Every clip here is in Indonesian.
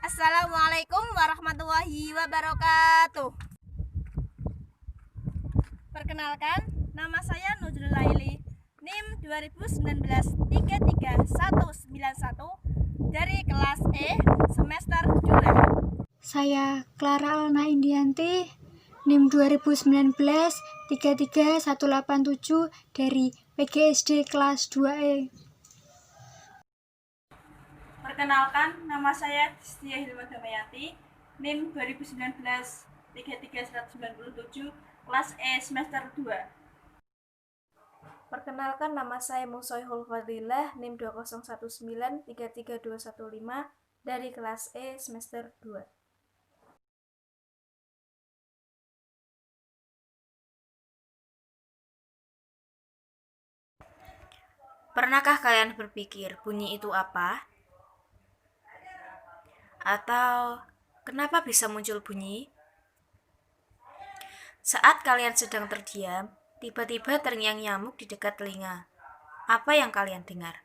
Assalamualaikum warahmatullahi wabarakatuh. Perkenalkan, nama saya Nujrul Laili, NIM 2019 33191 dari kelas E semester 2. Saya Clara Alna Indianti, NIM 2019 33187 dari PGSD kelas 2E. Perkenalkan, nama saya Distia Hilma Damayanti, NIM 2019 33197 kelas E semester 2. Perkenalkan, nama saya Musoihul Fadilah, NIM 201933215 dari kelas E semester 2. Pernahkah kalian berpikir bunyi itu apa? Atau kenapa bisa muncul bunyi? Saat kalian sedang terdiam, tiba-tiba terngiang nyamuk di dekat telinga. Apa yang kalian dengar?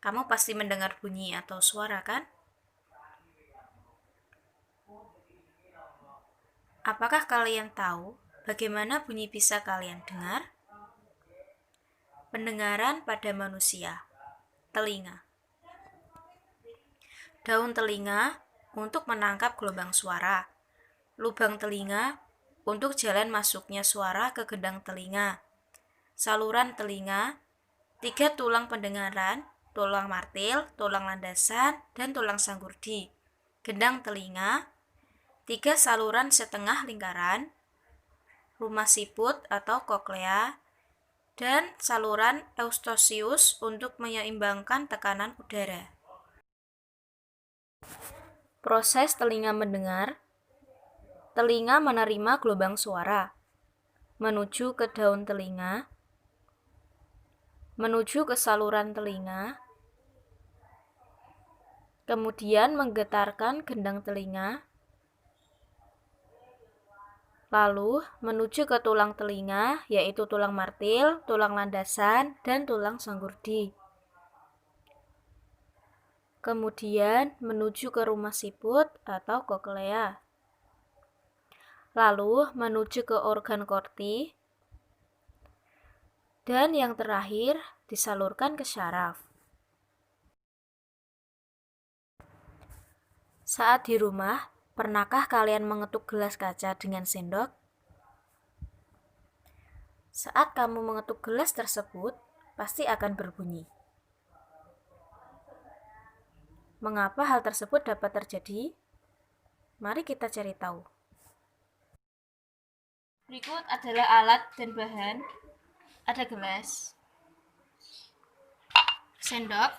Kamu pasti mendengar bunyi atau suara, kan? Apakah kalian tahu bagaimana bunyi bisa kalian dengar? Pendengaran pada manusia. Telinga. Daun telinga untuk menangkap gelombang suara. Lubang telinga untuk jalan masuknya suara ke gendang telinga. Saluran telinga, 3 tulang pendengaran, tulang martil, tulang landasan, dan tulang sanggurdi. Gendang telinga, 3 saluran setengah lingkaran, rumah siput atau koklea, dan saluran eustosius untuk menyeimbangkan tekanan udara. Proses telinga mendengar. Telinga menerima gelombang suara, menuju ke daun telinga, menuju ke saluran telinga, kemudian menggetarkan gendang telinga, lalu menuju ke tulang telinga, yaitu tulang martil, tulang landasan, dan tulang sanggurdi. Kemudian menuju ke rumah siput atau koklea. Lalu menuju ke organ korti, dan yang terakhir disalurkan ke syaraf. Saat di rumah, pernahkah kalian mengetuk gelas kaca dengan sendok? Saat kamu mengetuk gelas tersebut, pasti akan berbunyi. Mengapa hal tersebut dapat terjadi? Mari kita cari tahu. Berikut adalah alat dan bahan. Ada gelas, sendok,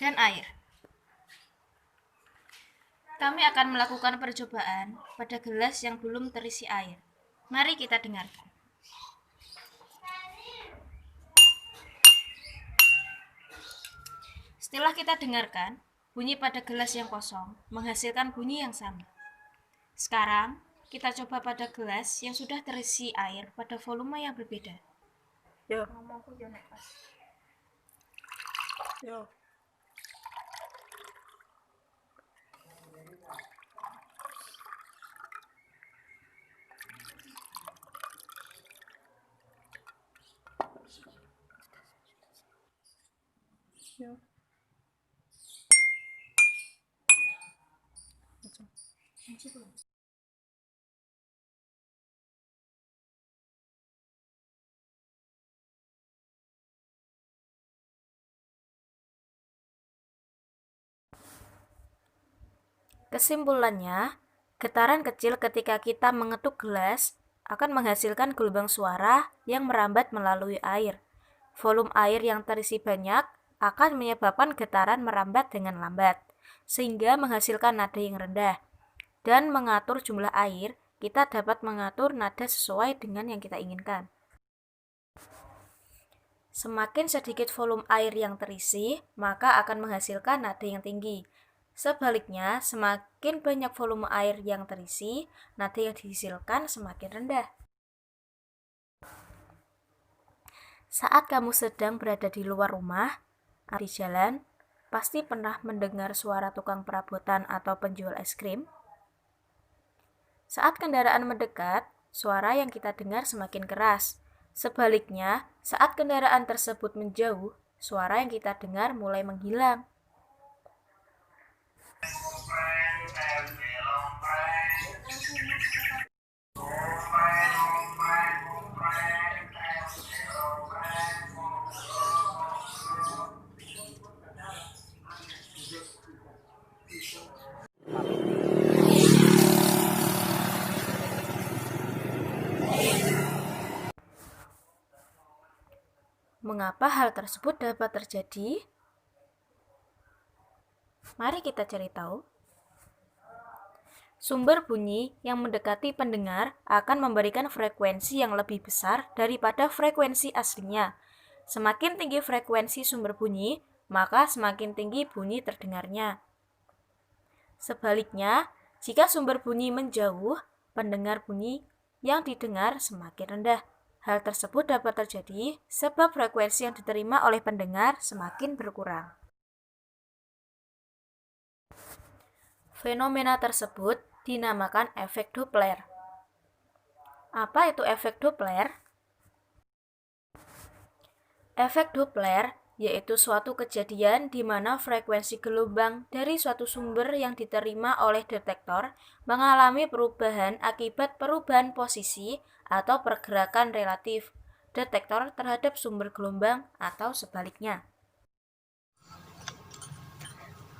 dan air. Kami akan melakukan percobaan pada gelas yang belum terisi air. Mari kita dengarkan. Setelah kita dengarkan, bunyi pada gelas yang kosong menghasilkan bunyi yang sama. Sekarang, kita coba pada gelas yang sudah terisi air pada volume yang berbeda. Yo. Yo. Kesimpulannya, getaran kecil ketika kita mengetuk gelas akan menghasilkan gelombang suara yang merambat melalui air. Volume air yang terisi banyak akan menyebabkan getaran merambat dengan lambat, sehingga menghasilkan nada yang rendah. Dan mengatur jumlah air, kita dapat mengatur nada sesuai dengan yang kita inginkan. Semakin sedikit volume air yang terisi, maka akan menghasilkan nada yang tinggi. Sebaliknya, semakin banyak volume air yang terisi, nada yang dihasilkan semakin rendah. Saat kamu sedang berada di luar rumah, di jalan, Pasti pernah mendengar suara tukang perabotan atau penjual es krim? Saat kendaraan mendekat, suara yang kita dengar semakin keras. Sebaliknya, saat kendaraan tersebut menjauh, suara yang kita dengar mulai menghilang. Mengapa hal tersebut dapat terjadi? Mari kita cari tahu. Sumber bunyi yang mendekati pendengar akan memberikan frekuensi yang lebih besar daripada frekuensi aslinya. Semakin tinggi frekuensi sumber bunyi, maka semakin tinggi bunyi terdengarnya. Sebaliknya, jika sumber bunyi menjauh, pendengar bunyi yang didengar semakin rendah. Hal tersebut dapat terjadi sebab frekuensi yang diterima oleh pendengar semakin berkurang. Fenomena tersebut dinamakan efek Doppler. Apa itu efek Doppler? Efek Doppler yaitu suatu kejadian di mana frekuensi gelombang dari suatu sumber yang diterima oleh detektor mengalami perubahan akibat perubahan posisi atau pergerakan relatif detektor terhadap sumber gelombang atau sebaliknya.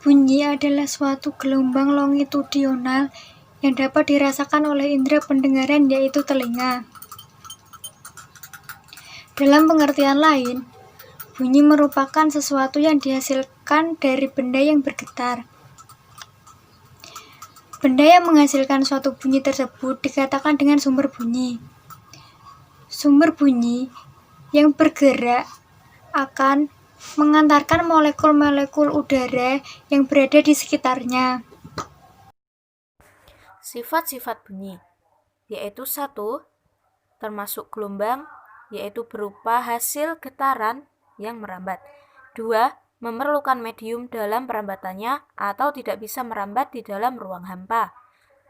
Bunyi adalah suatu gelombang longitudinal yang dapat dirasakan oleh indera pendengaran yaitu telinga. Dalam pengertian lain, bunyi merupakan sesuatu yang dihasilkan dari benda yang bergetar. Benda yang menghasilkan suatu bunyi tersebut dikatakan dengan sumber bunyi. Sumber bunyi yang bergerak akan mengantarkan molekul-molekul udara yang berada di sekitarnya. Sifat-sifat bunyi yaitu 1. Termasuk gelombang, yaitu berupa hasil getaran yang merambat. 2. Memerlukan medium dalam perambatannya atau tidak bisa merambat di dalam ruang hampa.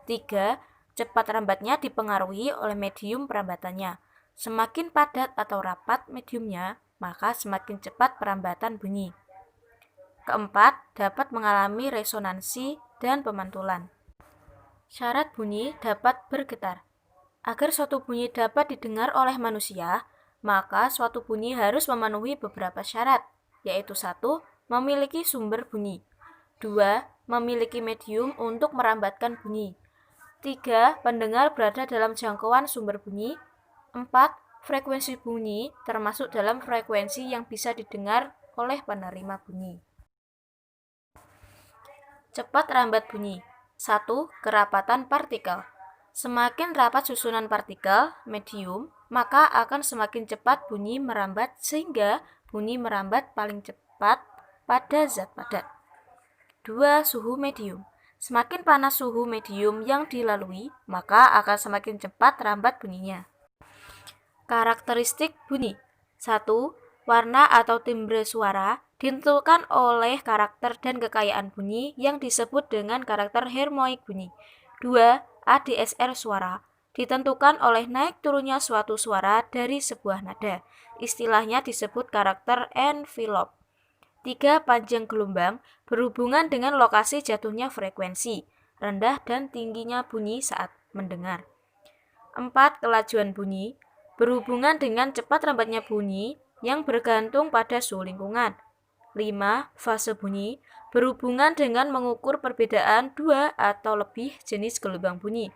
3. Cepat rambatnya dipengaruhi oleh medium perambatannya. Semakin padat atau rapat mediumnya, maka semakin cepat perambatan bunyi. 4. Dapat mengalami resonansi dan pemantulan. Syarat bunyi dapat bergetar. Agar suatu bunyi dapat didengar oleh manusia, maka suatu bunyi harus memenuhi beberapa syarat, yaitu 1. Memiliki sumber bunyi. 2. Memiliki medium untuk merambatkan bunyi. 3. Pendengar berada dalam jangkauan sumber bunyi. 4. Frekuensi bunyi termasuk dalam frekuensi yang bisa didengar oleh penerima bunyi. Cepat rambat bunyi. 1. Kerapatan partikel. Semakin rapat susunan partikel, medium, maka akan semakin cepat bunyi merambat sehingga bunyi merambat paling cepat pada zat padat. 2. Suhu medium. Semakin panas suhu medium yang dilalui, maka akan semakin cepat rambat bunyinya. Karakteristik bunyi. 1. Warna atau timbre suara ditentukan oleh karakter dan kekayaan bunyi yang disebut dengan karakter harmonik bunyi. 2. ADSR suara ditentukan oleh naik turunnya suatu suara dari sebuah nada. Istilahnya disebut karakter envelope. 3. Panjang gelombang berhubungan dengan lokasi jatuhnya frekuensi, rendah dan tingginya bunyi saat mendengar. 4. Kelajuan bunyi berhubungan dengan cepat rambatnya bunyi yang bergantung pada suhu lingkungan. 5. Fase bunyi berhubungan dengan mengukur perbedaan 2 atau lebih jenis gelombang bunyi.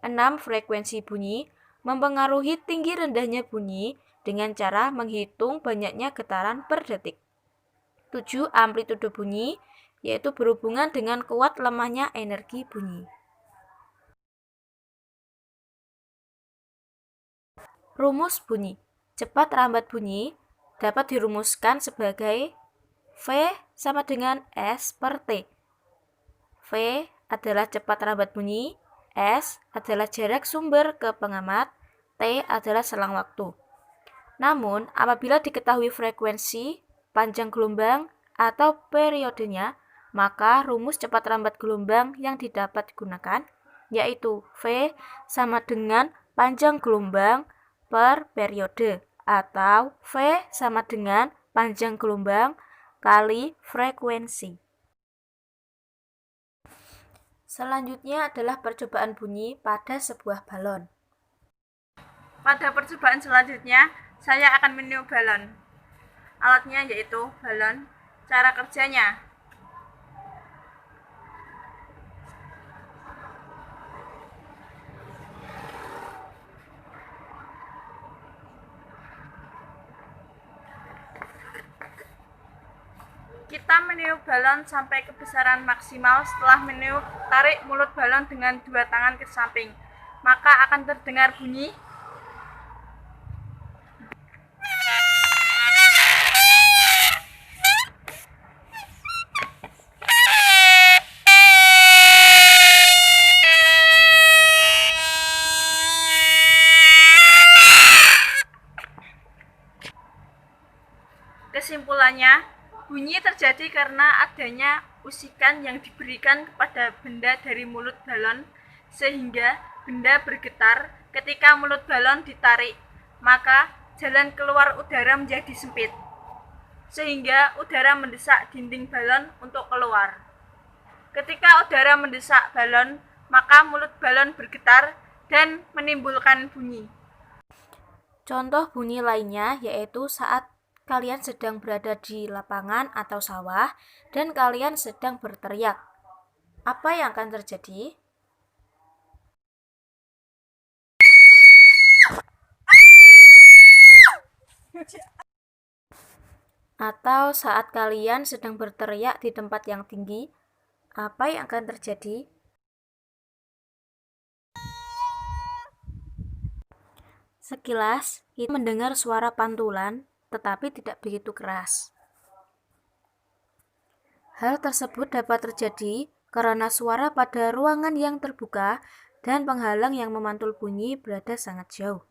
6. Frekuensi bunyi mempengaruhi tinggi rendahnya bunyi dengan cara menghitung banyaknya getaran per detik. 7. Amplitude bunyi yaitu berhubungan dengan kuat lemahnya energi bunyi. Rumus bunyi. Cepat rambat bunyi dapat dirumuskan sebagai V sama dengan S per T. V adalah cepat rambat bunyi, S adalah jarak sumber ke pengamat, T adalah selang waktu. Namun, apabila diketahui frekuensi, panjang gelombang, atau periodenya, maka rumus cepat lambat gelombang yang didapat digunakan yaitu V sama dengan panjang gelombang per periode atau V sama dengan panjang gelombang kali frekuensi. Selanjutnya adalah percobaan bunyi pada sebuah balon. Pada percobaan selanjutnya, saya akan meniup balon. Alatnya yaitu balon. Cara kerjanya: kita meniup balon sampai kebesaran maksimal. Setelah meniup, tarik mulut balon dengan dua tangan ke samping. Maka akan terdengar bunyi. Kesimpulannya, bunyi terjadi karena adanya usikan yang diberikan kepada benda dari mulut balon, sehingga benda bergetar. Ketika mulut balon ditarik, maka jalan keluar udara menjadi sempit, sehingga udara mendesak dinding balon untuk keluar. Ketika udara mendesak balon, maka mulut balon bergetar dan menimbulkan bunyi. Contoh bunyi lainnya yaitu saat kalian sedang berada di lapangan atau sawah dan kalian sedang berteriak. Apa yang akan terjadi? Atau saat kalian sedang berteriak di tempat yang tinggi, apa yang akan terjadi? Sekilas, kita mendengar suara pantulan, tetapi tidak begitu keras. Hal tersebut dapat terjadi karena suara pada ruangan yang terbuka dan penghalang yang memantul bunyi berada sangat jauh.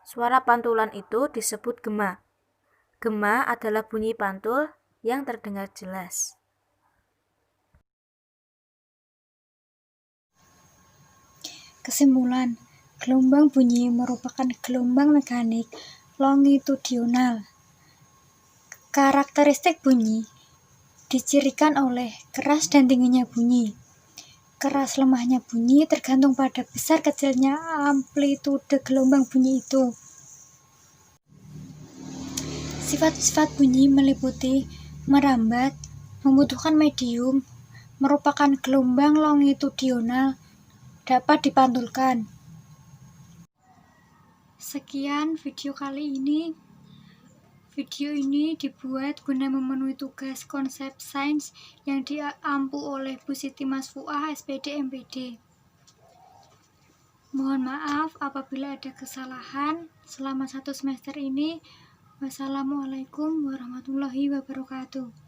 Suara pantulan itu disebut gema. Gema adalah bunyi pantul yang terdengar jelas. Kesimpulan, gelombang bunyi merupakan gelombang mekanik longitudinal. Karakteristik bunyi dicirikan oleh keras dan tingginya bunyi. Keras lemahnya bunyi tergantung pada besar kecilnya amplitude gelombang bunyi itu. Sifat-sifat bunyi meliputi merambat, membutuhkan medium, merupakan gelombang longitudinal, dapat dipantulkan. Sekian video kali ini. Video ini dibuat guna memenuhi tugas konsep sains yang diampu oleh Bu Siti Masfuah, SPD MPD. Mohon maaf apabila ada kesalahan selama 1 semester ini. Wassalamualaikum warahmatullahi wabarakatuh.